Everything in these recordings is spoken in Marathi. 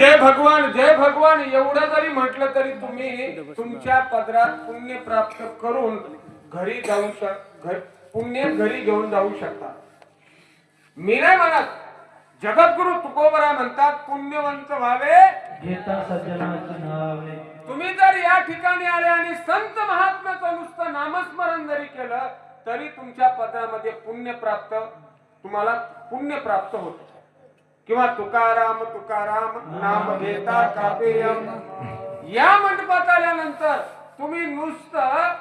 जय भगवान एवढं जरी म्हटलं तरी तुम्ही तुमच्या पदरात पुण्य प्राप्त करून घरी जाऊ पुण्य घरी घेऊन जाऊ शकता. मी नाही म्हणत, जगद्गुरु तुकोबरा म्हणतात पुण्यवंत व्हावे घेता सज्जनाचे नावे. तुम्ही जर या ठिकाणी आले आणि संत महात्म्याचं नुसतं नामस्मरण जरी केलं तरी तुमच्या पदरामध्ये तुम्हाला पुण्य प्राप्त होत. किंवा तुकाराम तुकाराम नाम घेता कापेयम या मंडपात आल्यानंतर तुम्ही नुसतं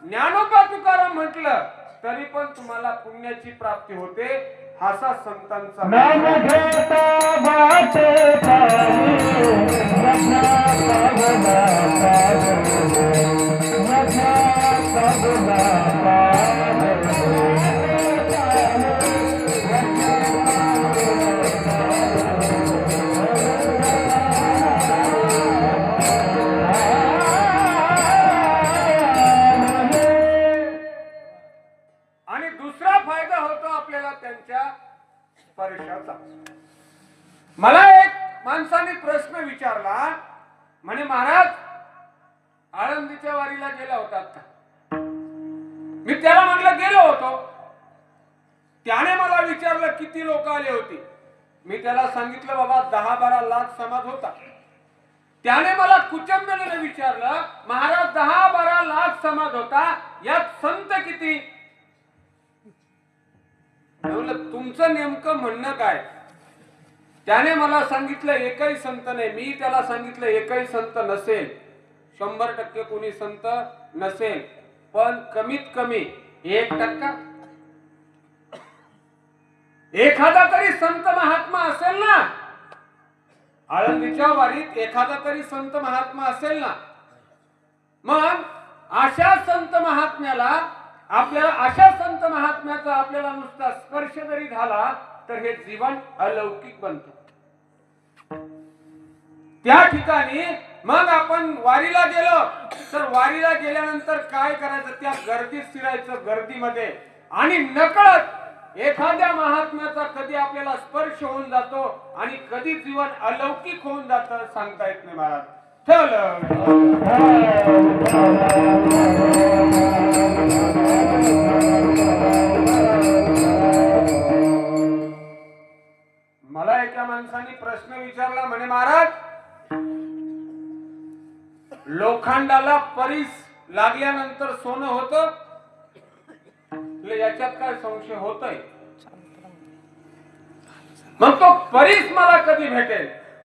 ज्ञानोबा तुकाराम म्हटलं तरी पण तुम्हाला पुण्याची प्राप्ती होते. हासा संतांचा नाम घेता बाटे पावी रत्ना पावला आणि दुसरा फायदा होतो आपल्याला त्यांच्या स्पर्शाचा. मला एक माणसाने प्रश्न विचारला, म्हणे महाराज आळंदीच्या वारीला गेला होतात का? मी त्याला म्हटलं गेलो होतो. त्याने मला विचारलं किती लोक आले होते. मी त्याला सांगितलं बाबा 10-12 लाख समाज होता. त्याने मला कुचंबने विचारलं महाराज 10-12 लाख समाज होता, यात संत किती? तुमचं नेमकं म्हणणं काय? त्याने मला सांगितलं एकही संत नाही. मी त्याला सांगितलं एकही संत नसेल, 100% कोणी संत नसेल, पण कमीत कमी 1% एखादा तरी संत महात्मा असेल ना. आळंदीच्या वारीत एखादा तरी संत महात्मा असेल ना. मग अशा संत महात्म्याला अशा संत महात्म्याचा आपल्याला नुसता स्पर्श जरी झाला तर हे जीवन अलौकिक बनतं. त्या ठिकाणी मग आपण वारीला गेलो तर वारीला गेल्यानंतर काय करायचं? त्या गर्दीत फिरायचं, गर्दीमध्ये, आणि नकळत एखाद्या महात्म्याचा कधी आपल्याला स्पर्श होऊन जातो आणि कधी जीवन अलौकिक होऊन जातं सांगता येत नाही महाराज. मला एका माणसाने प्रश्न विचारला, म्हणे महाराज लोखंडाला परीस लागल्यानंतर सोनं होतं, याच्यात काय संशय होतोय? मग तो परीस मला कधी भेटेल?